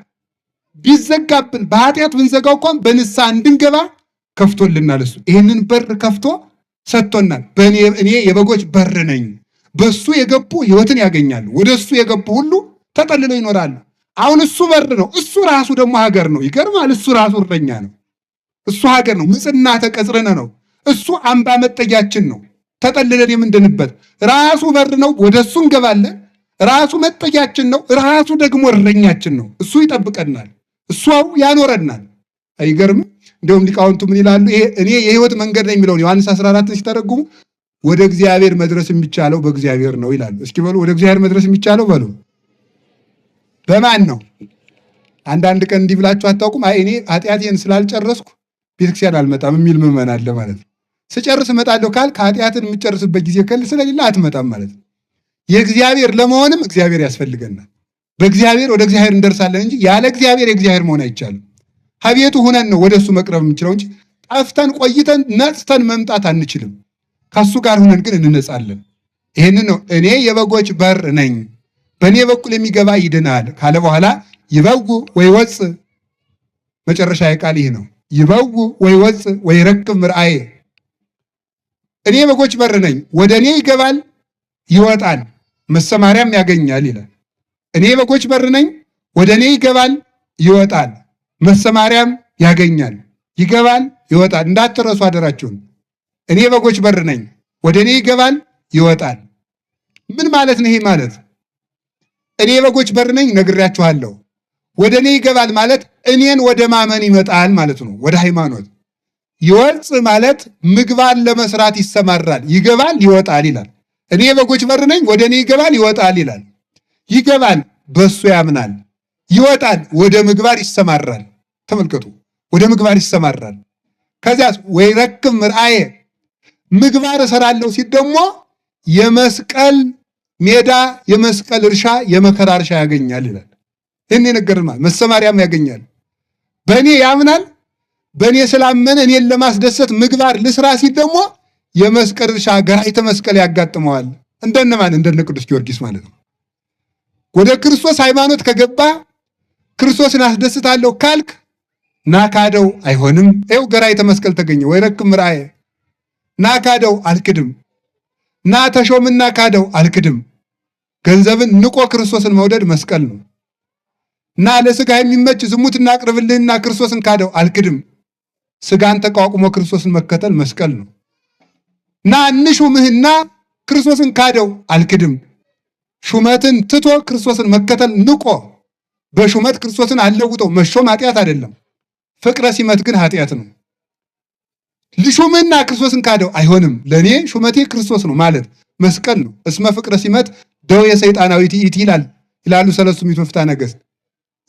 Speaker 1: ቢዘጋብን በኃጢአት ብንዘጋው እንኳን በንስሐ እንድንገባ ከፍቶልናል። እሱ ይህንን በር ከፍቶ ሰጥቶናል። እኔ የበጎች በር ነኝ፣ በሱ የገቡ ሕይወትን ያገኛሉ፣ ወደ እሱ የገቡ ሁሉ ተጠልለው ይኖራሉ። አሁን እሱ በር ነው፣ እሱ ራሱ ደግሞ ሀገር ነው። ይገርማል። እሱ ራሱ እረኛ ነው፣ እሱ ሀገር ነው። ምጽናተ ቀጽርነ ነው። እሱ አምባ መጠጊያችን ነው፣ ተጠልለን የምንድንበት ራሱ በር ነው። ወደ እሱ እንገባለን። ራሱ መጠጊያችን ነው። ራሱ ደግሞ እረኛችን ነው። እሱ ይጠብቀናል፣ እሱ ያኖረናል። አይገርምም? እንዲሁም ሊቃውንቱ ምን ይላሉ? እኔ የሕይወት መንገድ ነው የሚለውን ዮሐንስ 14 ሲተረጉሙ ወደ እግዚአብሔር መድረስ የሚቻለው በእግዚአብሔር ነው ይላሉ። እስኪ በሉ ወደ እግዚአብሔር መድረስ የሚቻለው በሉ በማን ነው? አንዳንድ ቀን እንዲህ ብላችሁ አታውቁም? አይ እኔ ኃጢአቴን ስላልጨረስኩ ቤተክርስቲያን አልመጣም የሚል ምዕመን አለ ማለት ነው። ስጨርስ እመጣለሁ ካልክ ኃጢአትን የምጨርስበት ጊዜ ስለሌለ አትመጣም ማለት ነው። የእግዚአብሔር ለመሆንም እግዚአብሔር ያስፈልገናል። በእግዚአብሔር ወደ እግዚአብሔር እንደርሳለን እንጂ ያለ እግዚአብሔር የእግዚአብሔር መሆን አይቻልም። ከቤቱ ሁነን ነው ወደ እሱ መቅረብ የምንችለው እንጂ ጠፍተን ቆይተን ነጽተን መምጣት አንችልም። ከሱ ጋር ሁነን ግን እንነጻለን። ይህንን ነው እኔ የበጎች በር ነኝ፣ በእኔ በኩል የሚገባ ይድናል ካለ በኋላ ይበጉ ወይወፅእ መጨረሻ ቃል ይህ ነው። ይበው ወይ ወፅ ወይ ረክብ ምርአዬ። እኔ በጎች በር ነኝ፣ ወደ እኔ ይገባል ይወጣል፣ መሰማሪያም ያገኛል ይላል። እኔ በጎች በር ነኝ፣ ወደ እኔ ይገባል ይወጣል፣ መሰማሪያም ያገኛል። ይገባል ይወጣል፣ እንዳትረሱ አደራችሁን። እኔ በጎች በር ነኝ፣ ወደ እኔ ይገባል ይወጣል። ምን ማለት ነው? ይሄ ማለት እኔ በጎች በር ነኝ ነግሬያችኋለሁ። ወደ እኔ ይገባል ማለት እኔን ወደ ማመን ይመጣል ማለት ነው፣ ወደ ሃይማኖት። ይወፅ ማለት ምግባር ለመስራት ይሰማራል። ይገባል ይወጣል ይላል። እኔ በጎች በር ነኝ፣ ወደ እኔ ይገባል ይወጣል ይላል። ይገባል በሱ ያምናል፣ ይወጣል ወደ ምግባር ይሰማራል። ተመልከቱ፣ ወደ ምግባር ይሰማራል። ከዚያስ ወይ ረክብ ምርአዬ፣ ምግባር እሰራለሁ ሲል ደግሞ የመስቀል ሜዳ፣ የመስቀል እርሻ፣ የመከራ እርሻ ያገኛል ይላል። ይህን ይነገርናል። መሰማሪያም ያገኛል። በእኔ ያምናል። በእኔ ስላመነ እኔን ለማስደሰት ምግባር ልስራ ሲል ደግሞ የመስቀል እርሻ፣ ገራይተ መስቀል ያጋጥመዋል። እንደነማን? እንደነ ቅዱስ ጊዮርጊስ ማለት ነው። ወደ ክርስቶስ ሃይማኖት ከገባ ክርስቶስን አስደስታለሁ ካልክ ናካደው አይሆንም። ይኸው ገራይተ መስቀል ተገኘ። ወይ ረክብ ምርአዬ፣ ናካደው አልክድም፣ ና ተሾምና ካደው አልክድም። ገንዘብን ንቆ ክርስቶስን መውደድ መስቀል ነው። እና ለስጋ የሚመች ዝሙትና አቅርብልህና ክርስቶስን ካደው አልክድም። ስጋን ተቋቁሞ ክርስቶስን መከተል መስቀል ነው። እና እንሹምህና ክርስቶስን ካደው አልክድም። ሹመትን ትቶ ክርስቶስን መከተል ንቆ በሹመት ክርስቶስን አለውጠው መሾም ኃጢአት አይደለም። ፍቅረ ሲመት ግን ኃጢአት ነው። ልሹምህና ክርስቶስን ካደው አይሆንም። ለእኔ ሹመቴ ክርስቶስ ነው ማለት መስቀል ነው። እስመ ፍቅረ ሲመት ደዌ ሰይጣናዊት ይእቲ ይላሉ ሰለስቱ ምዕት መፍትሐ ነገሥት።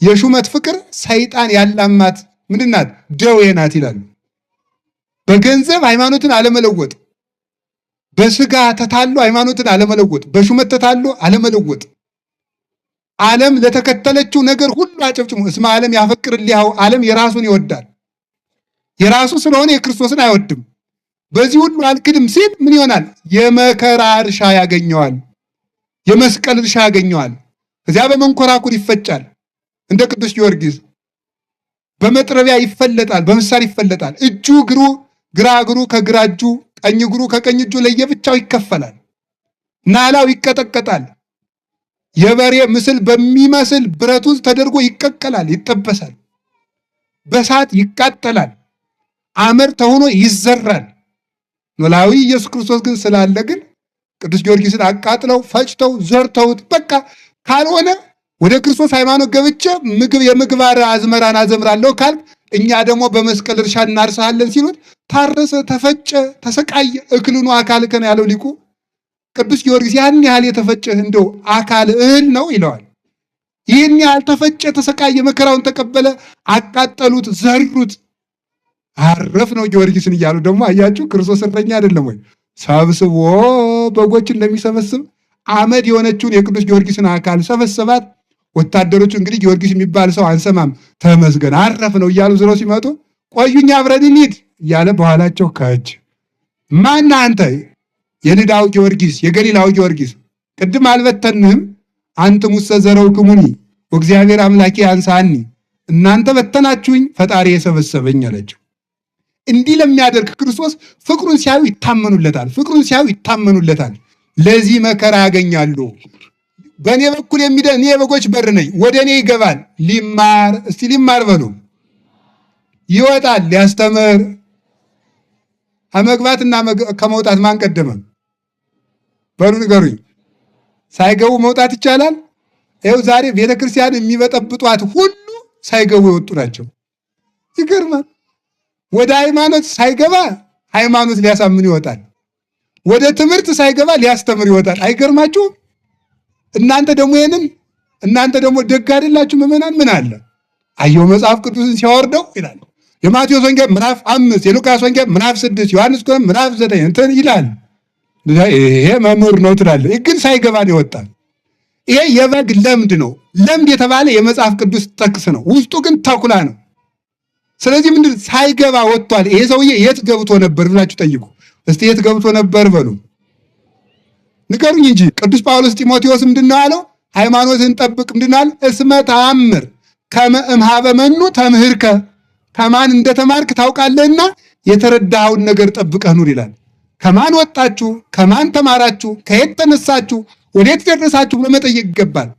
Speaker 1: የሹመት ፍቅር ሰይጣን ያላማት ምንድን ናት? ደዌ ናት ይላሉ። በገንዘብ ሃይማኖትን አለመለወጥ፣ በስጋ ተታሎ ሃይማኖትን አለመለወጥ፣ በሹመት ተታሎ አለመለወጥ፣ ዓለም ለተከተለችው ነገር ሁሉ አጨብጭሞ እስመ ዓለም ያፈቅር እሊሃው፣ ዓለም የራሱን ይወዳል። የራሱ ስለሆነ የክርስቶስን አይወድም። በዚህ ሁሉ አልክድም ሲል ምን ይሆናል? የመከራ እርሻ ያገኘዋል፣ የመስቀል እርሻ ያገኘዋል። ከዚያ በመንኮራኩር ይፈጫል። እንደ ቅዱስ ጊዮርጊስ በመጥረቢያ ይፈለጣል፣ በምሳር ይፈለጣል። እጁ እግሩ፣ ግራ እግሩ ከግራ እጁ፣ ቀኝ እግሩ ከቀኝ እጁ ለየብቻው ይከፈላል። ናላው ይቀጠቀጣል። የበሬ ምስል በሚመስል ብረት ውስጥ ተደርጎ ይቀቀላል፣ ይጠበሳል። በሳት ይቃጠላል። አመድ ተሆኖ ይዘራል። ኖላዊ ኢየሱስ ክርስቶስ ግን ስላለ ግን ቅዱስ ጊዮርጊስን አቃጥለው ፈጭተው ዘርተውት በቃ ካልሆነ ወደ ክርስቶስ ሃይማኖት ገብቼ የምግባር አዝመራን አዘምራለሁ ካልክ እኛ ደግሞ በመስቀል እርሻ እናርሳለን ሲሉት ታረሰ፣ ተፈጨ፣ ተሰቃየ። እክልኑ አካልከ ነው ያለው ሊቁ ቅዱስ ጊዮርጊስ። ያን ያህል የተፈጨ እንደው አካል እህል ነው ይለዋል። ይህን ያህል ተፈጨ፣ ተሰቃየ፣ መከራውን ተቀበለ። አቃጠሉት፣ ዘሩት፣ አረፍ ነው ጊዮርጊስን እያሉ ደግሞ አያችሁ፣ ክርስቶስ እረኛ አይደለም ወይ? ሰብስቦ በጎችን እንደሚሰበስብ አመድ የሆነችውን የቅዱስ ጊዮርጊስን አካል ሰበሰባት። ወታደሮቹ እንግዲህ ጊዮርጊስ የሚባል ሰው አንሰማም፣ ተመስገን አረፍ ነው እያሉ ዝረው ሲመጡ ቆዩኛ አብረን እንሂድ እያለ በኋላቸው ከእጅ ማን አንተ? የልዳው ጊዮርጊስ፣ የገሊላው ጊዮርጊስ፣ ቅድም አልበተንህም? አንተ ሙሰ ዘረውክሙኒ ወእግዚአብሔር አምላኬ አንሳኒ፣ እናንተ በተናችሁኝ ፈጣሪ የሰበሰበኝ አለችው። እንዲህ ለሚያደርግ ክርስቶስ ፍቅሩን ሲያዩ ይታመኑለታል፣ ፍቅሩን ሲያዩ ይታመኑለታል። ለዚህ መከራ ያገኛሉ። በእኔ በኩል እኔ የበጎች በር ነኝ፣ ወደ እኔ ይገባል ሊማር። እስቲ ሊማር በሉ። ይወጣል ሊያስተምር። ከመግባትና ከመውጣት ማን ቀደመ? በሉ ንገሩኝ። ሳይገቡ መውጣት ይቻላል? ይኸው ዛሬ ቤተክርስቲያን የሚበጠብጧት ሁሉ ሳይገቡ የወጡ ናቸው። ይገርማል። ወደ ሃይማኖት ሳይገባ ሃይማኖት ሊያሳምን ይወጣል። ወደ ትምህርት ሳይገባ ሊያስተምር ይወጣል። አይገርማችሁም? እናንተ ደግሞ ደግ አይደላችሁ ምዕመናን። ምን አለ አየው መጽሐፍ ቅዱስን ሲያወርደው ይላል። የማቴዎስ ወንጌል ምዕራፍ 5፣ የሉቃስ ወንጌል ምዕራፍ 6፣ ዮሐንስ ወንጌል ምዕራፍ 9 እንትን ይላል። ይሄ መምህር ነው ትላለህ፣ ግን ሳይገባ ነው ይወጣል። ይሄ የበግ ለምድ ነው። ለምድ የተባለ የመጽሐፍ ቅዱስ ጥቅስ ነው፣ ውስጡ ግን ተኩላ ነው። ስለዚህ ምንድን ሳይገባ ወጥቷል። ይሄ ሰውዬ የት ገብቶ ነበር ብላችሁ ጠይቁ እስቲ። የት ገብቶ ነበር በሉ ንገሩኝ እንጂ። ቅዱስ ጳውሎስ ጢሞቴዎስ ምንድን ነው ያለው? ሃይማኖትን ጠብቅ ምንድን ነው ያለው? እስመ ተአምር ከመ እምኀበ መኑ ተምህርከ ከማን እንደተማርክ ታውቃለህና የተረዳኸውን ነገር ጠብቀህ ኑር ይላል። ከማን ወጣችሁ፣ ከማን ተማራችሁ፣ ከየት ተነሳችሁ፣ ወዴት ደረሳችሁ ብሎ መጠየቅ ይገባል።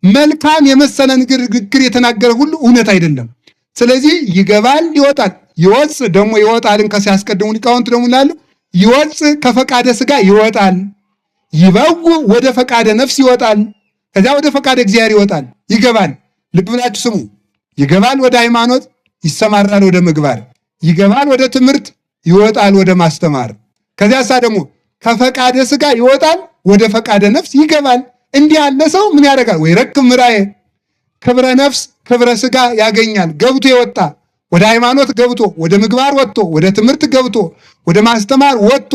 Speaker 1: መልካም የመሰለ ንግግር የተናገረ ሁሉ እውነት አይደለም። ስለዚህ ይገባል፣ ይወጣል። ይወፅ ደግሞ ይወጣልን ከሲያስቀድሙ ሊቃውንት ደግሞ ይላሉ ይወፅ ከፈቃደ ሥጋ ይወጣል፣ ይበው ወደ ፈቃደ ነፍስ ይወጣል፣ ከዚያ ወደ ፈቃደ እግዚአብሔር ይወጣል። ይገባል፣ ልብ ብላችሁ ስሙ። ይገባል ወደ ሃይማኖት፣ ይሰማራል ወደ ምግባር፣ ይገባል ወደ ትምህርት፣ ይወጣል ወደ ማስተማር። ከዚያሳ ደግሞ ከፈቃደ ሥጋ ይወጣል ወደ ፈቃደ ነፍስ ይገባል። እንዲህ ያለ ሰው ምን ያደርጋል? ወይ ረክብ ምራዬ ክብረ ነፍስ ክብረ ሥጋ ያገኛል። ገብቶ የወጣ ወደ ሃይማኖት ገብቶ ወደ ምግባር ወጥቶ ወደ ትምህርት ገብቶ ወደ ማስተማር ወጥቶ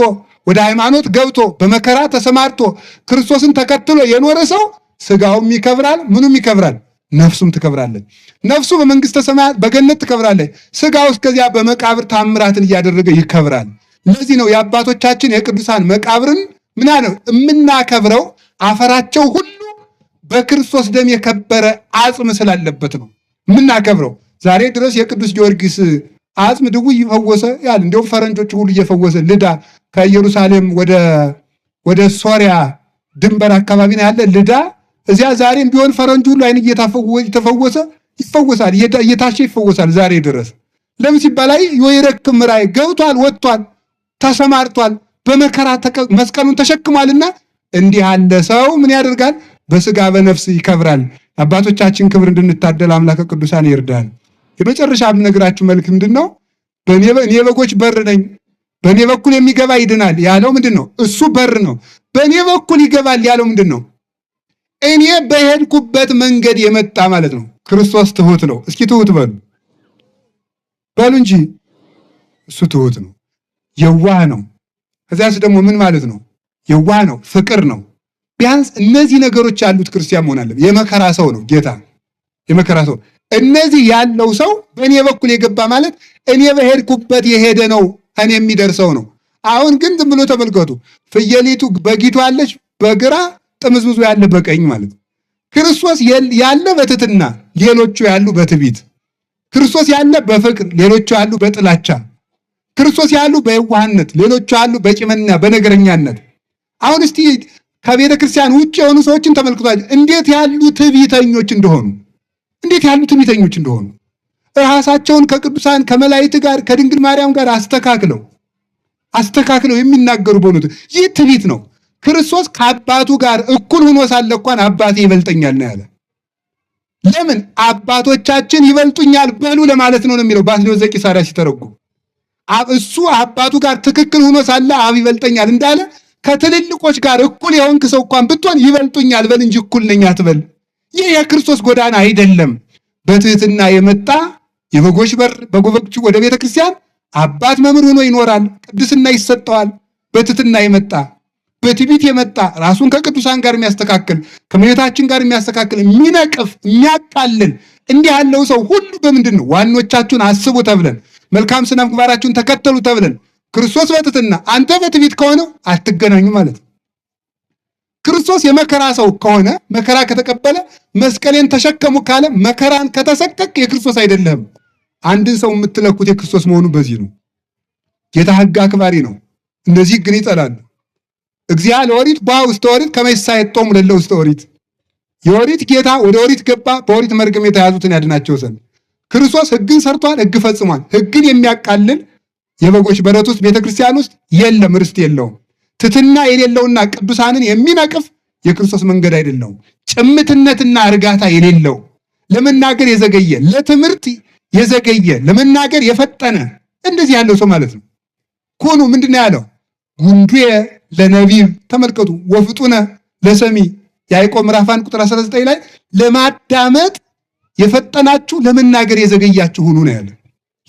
Speaker 1: ወደ ሃይማኖት ገብቶ በመከራ ተሰማርቶ ክርስቶስን ተከትሎ የኖረ ሰው ሥጋውም ይከብራል፣ ምኑም ይከብራል፣ ነፍሱም ትከብራለች። ነፍሱ በመንግስተ ሰማያት በገነት ትከብራለች። ሥጋው እስከዚያ በመቃብር ታምራትን እያደረገ ይከብራል። ለዚህ ነው የአባቶቻችን የቅዱሳን መቃብርን ምን ነው የምናከብረው? አፈራቸው ሁሉ በክርስቶስ ደም የከበረ አጽም ስላለበት ነው የምናከብረው። ዛሬ ድረስ የቅዱስ ጊዮርጊስ አጽም ድውይ እየፈወሰ ያል እንዲሁም ፈረንጆች ሁሉ እየፈወሰ ልዳ ከኢየሩሳሌም ወደ ሶሪያ ድንበር አካባቢ ነው ያለ ልዳ። እዚያ ዛሬም ቢሆን ፈረንጁ ሁሉ አይን እየተፈወሰ ይፈወሳል፣ እየታሸ ይፈወሳል ዛሬ ድረስ። ለምን ሲባል ይረክብ ምራይ ገብቷል፣ ወጥቷል፣ ተሰማርቷል፣ በመከራ መስቀሉን ተሸክሟልና እንዲህ ያለ ሰው ምን ያደርጋል? በሥጋ በነፍስ ይከብራል። አባቶቻችን ክብር እንድንታደል አምላከ ቅዱሳን ይርዳል። የመጨረሻ የምነግራችሁ መልእክት ምንድነው? እኔ በጎች በር ነኝ፣ በእኔ በኩል የሚገባ ይድናል ያለው ምንድነው? እሱ በር ነው። በእኔ በኩል ይገባል ያለው ምንድነው? እኔ በሄድኩበት መንገድ የመጣ ማለት ነው። ክርስቶስ ትሁት ነው። እስኪ ትሁት በሉ እንጂ እሱ ትሁት ነው፣ የዋህ ነው። ከዚያስ ደግሞ ምን ማለት ነው? የዋህ ነው፣ ፍቅር ነው። ቢያንስ እነዚህ ነገሮች ያሉት ክርስቲያን መሆን አለበት። የመከራ ሰው ነው ጌታ፣ የመከራ ሰው። እነዚህ ያለው ሰው በእኔ በኩል የገባ ማለት እኔ በሄድኩበት የሄደ ነው፣ እኔ የሚደርሰው ነው። አሁን ግን ዝም ብሎ ተመልከቱ። ፍየሊቱ በጊቱ አለች በግራ ጥምዝምዙ ያለ በቀኝ ማለት ነው። ክርስቶስ ያለ በትሕትና ሌሎቹ ያሉ በትዕቢት፣ ክርስቶስ ያለ በፍቅር ሌሎቹ ያሉ በጥላቻ፣ ክርስቶስ ያሉ በየዋህነት ሌሎቹ ያሉ በቂምና በነገረኛነት። አሁን እስቲ ከቤተ ክርስቲያን ውጭ የሆኑ ሰዎችን ተመልክቷል። እንዴት ያሉ ትዕቢተኞች እንደሆኑ፣ እንዴት ያሉ ትዕቢተኞች እንደሆኑ ራሳቸውን ከቅዱሳን ከመላእክት ጋር ከድንግል ማርያም ጋር አስተካክለው የሚናገሩ በእውነቱ ይህ ትዕቢት ነው። ክርስቶስ ከአባቱ ጋር እኩል ሆኖ ሳለ እንኳን አባቴ ይበልጠኛል ነው ያለ። ለምን? አባቶቻችን ይበልጡኛል በሉ ለማለት ነው የሚለው ባስልዮስ ዘቂሳርያ ሲተረጉም። እሱ አባቱ ጋር ትክክል ሆኖ ሳለ አብ ይበልጠኛል እንዳለ ከትልልቆች ጋር እኩል የሆንክ ሰው እንኳን ብትሆን ይበልጡኛል በል እንጂ እኩል ነኝ አትበል። ይህ የክርስቶስ ጎዳና አይደለም። በትህትና የመጣ የበጎች በር በጎበቹ ወደ ቤተ ክርስቲያን አባት መምህር ሆኖ ይኖራል። ቅድስና ይሰጠዋል። በትህትና የመጣ በትዕቢት የመጣ ራሱን ከቅዱሳን ጋር የሚያስተካክል ከእመቤታችን ጋር የሚያስተካክል የሚነቅፍ የሚያቃልል እንዲህ ያለው ሰው ሁሉ በምንድን ነው? ዋኖቻችሁን አስቡ ተብለን መልካም ስነ ምግባራችሁን ተከተሉ ተብለን ክርስቶስ በትህትና አንተ በትዕቢት ከሆነ አትገናኙ ማለት ነው። ክርስቶስ የመከራ ሰው ከሆነ መከራ ከተቀበለ መስቀሌን ተሸከሙ ካለ መከራን ከተሰቀቅ የክርስቶስ አይደለም። አንድን ሰው የምትለኩት የክርስቶስ መሆኑ በዚህ ነው። ጌታ ሕግ አክባሪ ነው። እነዚህ ግን ይጠላሉ። እግዚአ ለኦሪት ቧ ውስተ ኦሪት ከመ ይሳየጦሙ ለእለ ውስተ ኦሪት። የኦሪት ጌታ ወደ ኦሪት ገባ በኦሪት መርገም የተያዙትን ያድናቸው ዘንድ። ክርስቶስ ሕግን ሰርቷል፣ ሕግ ፈጽሟል። ሕግን የሚያቃልል የበጎች በረት ውስጥ ቤተክርስቲያን ውስጥ የለም፣ ርስት የለውም። ትሕትና የሌለውና ቅዱሳንን የሚነቅፍ የክርስቶስ መንገድ አይደለም። ጭምትነትና እርጋታ የሌለው ለመናገር የዘገየ ለትምህርት የዘገየ ለመናገር የፈጠነ እንደዚህ ያለው ሰው ማለት ነው። ኩኑ ምንድነው ያለው? ጉንዱየ ለነቢብ ተመልከቱ፣ ወፍጡነ ለሰሚ ያዕቆብ ምዕራፍ 1 ቁጥር 19 ላይ ለማዳመጥ የፈጠናችሁ ለመናገር የዘገያችሁ ሁኑ ነው ያለ።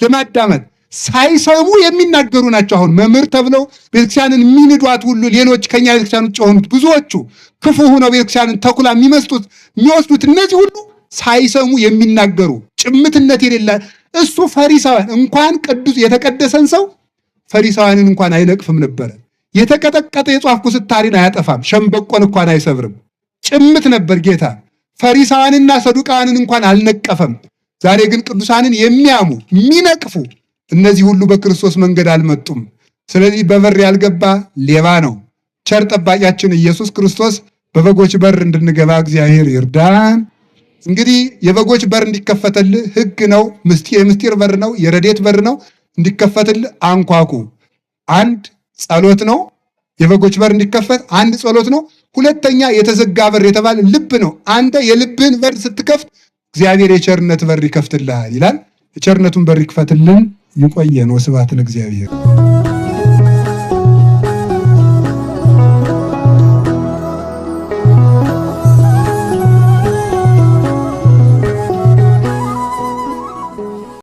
Speaker 1: ለማዳመጥ ሳይሰሙ የሚናገሩ ናቸው። አሁን መምህር ተብለው ቤተክርስቲያንን የሚንዷት ሁሉ ሌሎች ከኛ ቤተክርስቲያን ውጭ የሆኑት ብዙዎቹ ክፉ ሆነው ቤተክርስቲያንን ተኩላ የሚወስዱት እነዚህ ሁሉ ሳይሰሙ የሚናገሩ ጭምትነት የሌለ እሱ ፈሪሳውያን እንኳን ቅዱስ የተቀደሰን ሰው ፈሪሳውያንን እንኳን አይነቅፍም ነበረ። የተቀጠቀጠ የጧፍ ኩስታሪን አያጠፋም፣ ሸምበቆን እንኳን አይሰብርም። ጭምት ነበር ጌታ። ፈሪሳውያንና ሰዱቃውያንን እንኳን አልነቀፈም። ዛሬ ግን ቅዱሳንን የሚያሙ የሚነቅፉ እነዚህ ሁሉ በክርስቶስ መንገድ አልመጡም። ስለዚህ በበር ያልገባ ሌባ ነው። ቸር ጠባቂያችን ኢየሱስ ክርስቶስ በበጎች በር እንድንገባ እግዚአብሔር ይርዳን። እንግዲህ የበጎች በር እንዲከፈትልህ ሕግ ነው፣ የምስጢር በር ነው፣ የረድኤት በር ነው። እንዲከፈትልህ አንኳኩ። አንድ ጸሎት ነው። የበጎች በር እንዲከፈት አንድ ጸሎት ነው። ሁለተኛ የተዘጋ በር የተባለ ልብ ነው። አንተ የልብህን በር ስትከፍት እግዚአብሔር የቸርነት በር ይከፍትልሃል ይላል። የቸርነቱን በር ይክፈትልን። ይቆየን። ወስብሐት ለእግዚአብሔር።